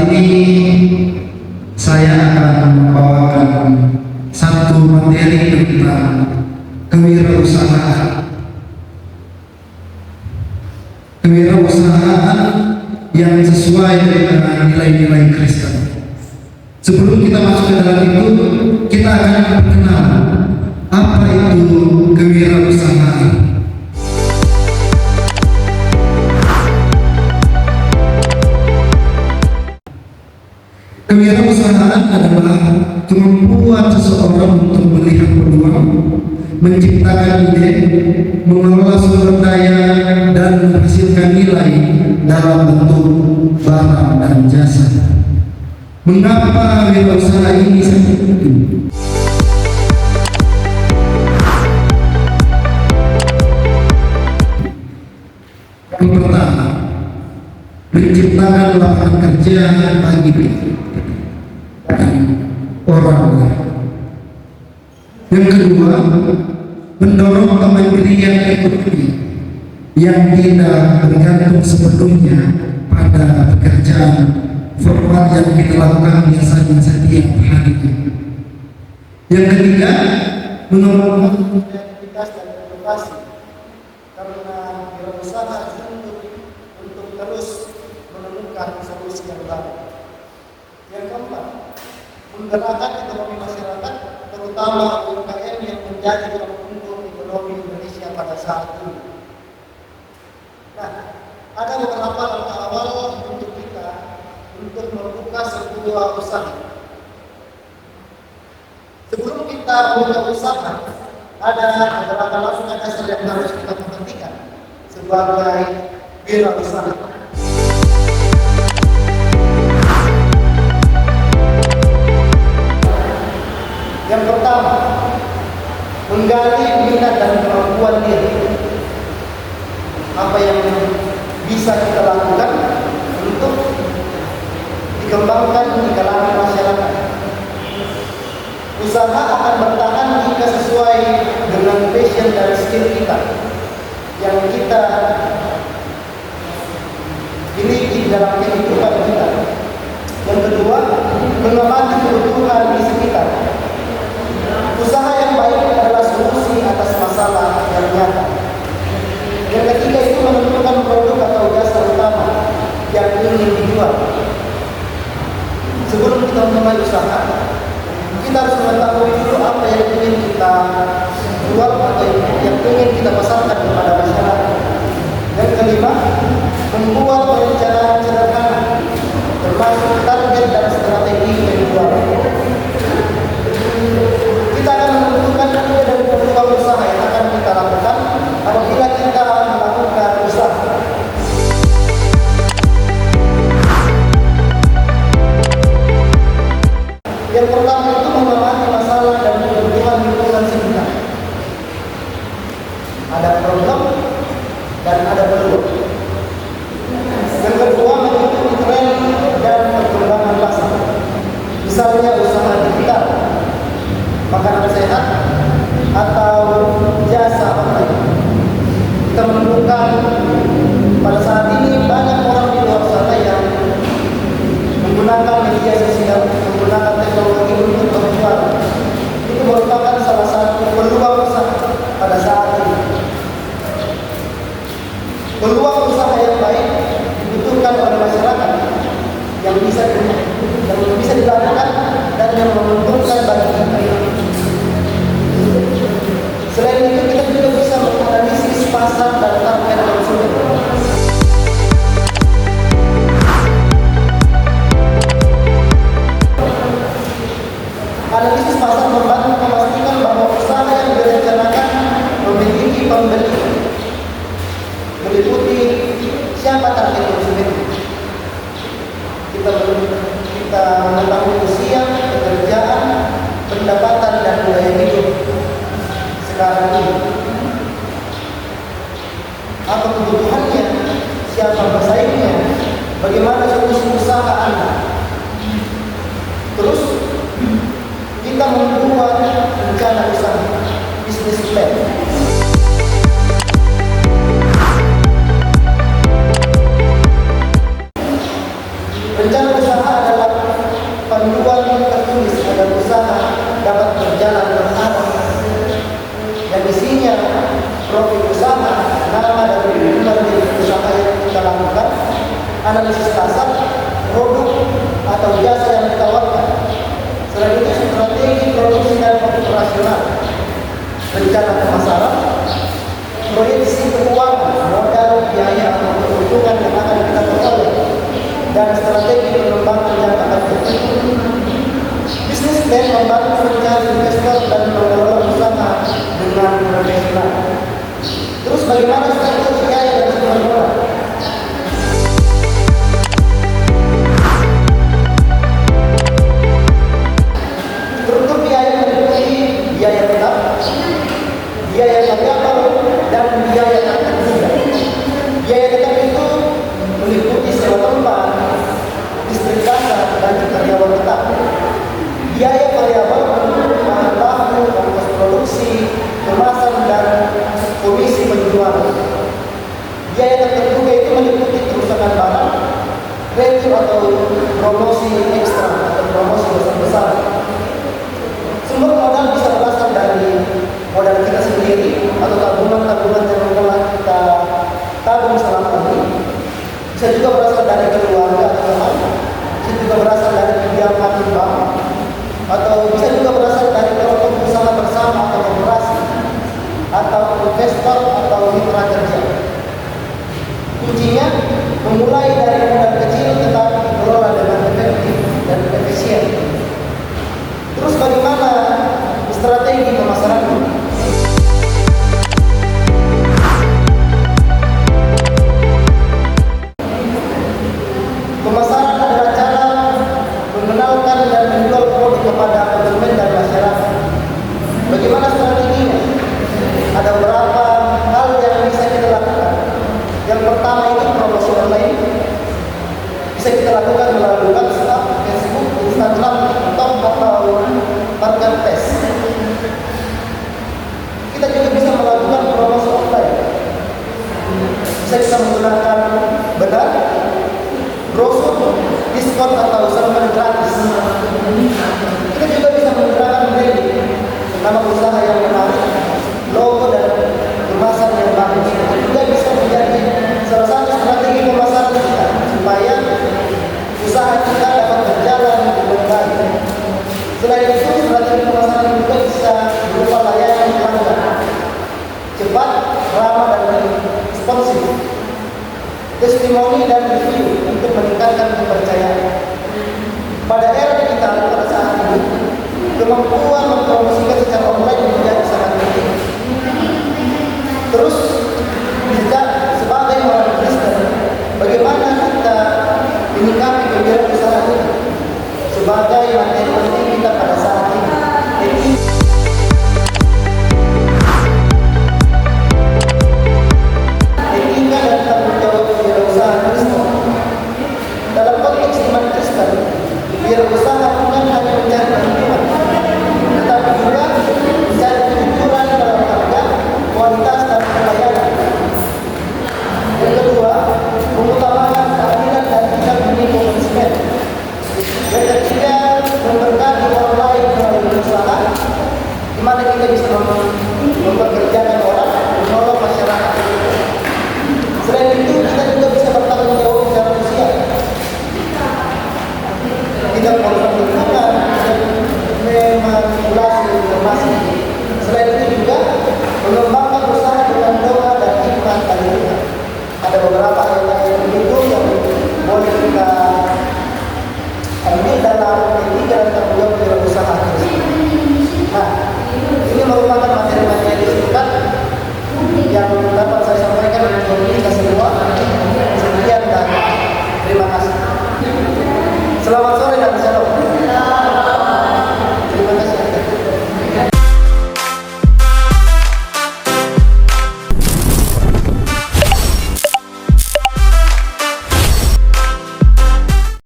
saat ini saya akan membawakan satu materi tentang kewirausahaan. Kewirausahaan yang sesuai dengan nilai-nilai Kristen. Sebelum kita masuk ke dalam itu, kita akan mengenal apa itu kewirausahaan. Kewirausahaan adalah kemampuan seseorang untuk melihat peluang, menciptakan ide, mengelola sumber daya, dan menghasilkan nilai dalam bentuk barang dan jasa. Mengapa wirausaha ini sangat penting? Yang pertama, menciptakan lapangan kerja bagi orang lain. Yang kedua, mendorong kemandirian ekonomi yang tidak bergantung sepenuhnya pada pekerjaan formal yang kita lakukan biasanya setiap hari. Yang ketiga, mengembangkan kreativitas dan inovasi, karena wirausaha untuk terus menemukan solusi yang baru. Yang keempat, menggerakkan ekonomi masyarakat, terutama UMKM yang menjadi tulang punggung ekonomi Indonesia pada saat ini. Nah, ada beberapa langkah awal untuk kita untuk membuka sebuah usaha. Sebelum kita membuka usaha, ada beberapa langkah dasar yang harus kita perhatikan sebagai wirausaha. Yang pertama, menggali minat dan kemampuan diri. Apa yang bisa kita lakukan untuk dikembangkan di kalangan masyarakat. Usaha akan bertahan jika sesuai dengan passion dan skill kita yang kita miliki dalam kehidupan kita. Yang kedua, mengamati kebutuhan di sekitar. Usaha yang baik adalah solusi atas masalah yang nyata. Yang ketiga itu menentukan produk atau jasa utama yang ingin dijual. Sebelum kita memulai usaha, kita harus mengetahui dulu apa yang ingin kita jual atau yang ingin kita pasarkan kepada masyarakat. Yang kelima, membuat perencanaan sederhana termasuk target dan strategi penjualan. Kita akan menentukan ide dan peluang usaha yang akan kita lakukan apabila kita melakukan usaha. Yang pertama itu memahami masalah dan kebutuhan lingkungan sekitar. Ada problem dan ada peluang. Yang kedua, mengikuti tren dan perkembangan pasar. Misalnya usaha digital, makanan sehat, atau jasa online. Kita menemukan pada saat ini banyak orang di luar sana yang menggunakan media sosial, menggunakan teknologi untuk berjualan. Itu merupakan salah satu peluang usaha pada saat ini. Peluang usaha yang baik dibutuhkan oleh masyarakat yang bisa dilakukan dan yang menguntungkan bagi kita. Selain itu, kita juga bisa menganalisis pasar dan target konsumen. Analisis pasar membantu memastikan bahwa usaha yang direncanakan memiliki pembeli, meliputi siapa target konsumen. Kita mengetahui usia, pekerjaan, pendapatan, dan gaya hidup sekarang ini. Apa kebutuhannya, siapa pesaingnya, bagaimana solusi usaha Anda. Terus kita membuat rencana usaha, business plan. Rencana usaha dasar produk atau jasa yang ditawarkan. Selain itu, strategi produksi dan operasional, rencana pemasaran, proyeksi keuangan, modal, biaya atau keuntungan yang akan kita peroleh, dan strategi pengembangan jangka panjang. Bisnis plan membantu mencari investor dan mengelola usaha dengan profesional. Terus bagaimana strategi biaya dan sumber modal? Struktur biaya meliputi biaya tetap, biaya variabel, dan biaya tak terduga. Biaya tetap itu meliputi sewa tempat, listrik dasar, dan karyawan tetap. Biaya variabel bahan baku, ongkos produksi, kemasan, dan komisi penjualan. Biaya tak terduga itu meliputi kerusakan barang, review atau promosi ekstra atau promosi besar-besar. Sumber modal bisa berasal dari modal kita sendiri atau tabungan-tabungan yang telah kita tabung selama ini. Bisa juga berasal dari keluarga atau teman, bisa juga berasal dari pinjaman bank, atau bisa juga berasal dari kelompok usaha bersama atau koperasi, atau investor atau mitra kerja. Kuncinya memulai dari modal kecil tetapi dikelola dengan efektif dan efisien. Terus bagaimana strategi pemasaran? Pemasaran adalah cara mengenalkan dan menjual produk kepada konsumen dan masyarakat. Bagaimana strateginya? Ada beberapa hal yang bisa kita lakukan. Yang pertama itu promosi online. Bisa kita lakukan melalui WhatsApp, Facebook, Instagram, TikTok, atau marketplace. Kita juga bisa melakukan promosi offline. Bisa kita menggunakan benar, brosur, diskon atau server gratis. Kita juga bisa menggunakan branding, nama usaha yang menarik, logo dan kemasan yang bagus. Itu juga bisa menjadi salah satu strategi pemasaran kita supaya usaha kita dapat berjalan dengan baik. Selain itu, strategi pemasaran juga bisa berupa layanan pelanggan cepat, ramah, dan responsif, testimoni dan review untuk meningkatkan kepercayaan. Pada era digital pada saat ini, kemampuan mempromosikan secara online menjadi sangat penting. Terus, kita sebagai orang Kristen, bagaimana kita menyikapi kegiatan usaha ini sebagai materi penting kita pada saat ini? Etika dan tanggung jawab wirausaha Kristen. Dalam konteks iman Kristen, wirausaha bukan hanya mencari keuntungan, tetapi juga mencari kejujuran dalam harga, kualitas, dan pelayanan. Yang kedua, mengutamakan keadilan dan tidak menipu konsumen. Yang ketiga, memberkati orang lain melalui usaha, di mana kita bisa mempekerjakan orang, menolong masyarakat. Selain itu, kita juga bisa bertanggung jawab secara sosial. Tidak merusak lingkungan, memanipulasi informasi. Selain itu juga mengembangkan usaha dengan doa dan hikmat kalimat. Ada beberapa ayat-ayat itu yang boleh kita ambil dalam etika dan tanggung jawab wirausaha. Nah, ini merupakan materi-materi singkat yang dapat saya sampaikan untuk kita semua. Sekian dan terima kasih. Selamat sore.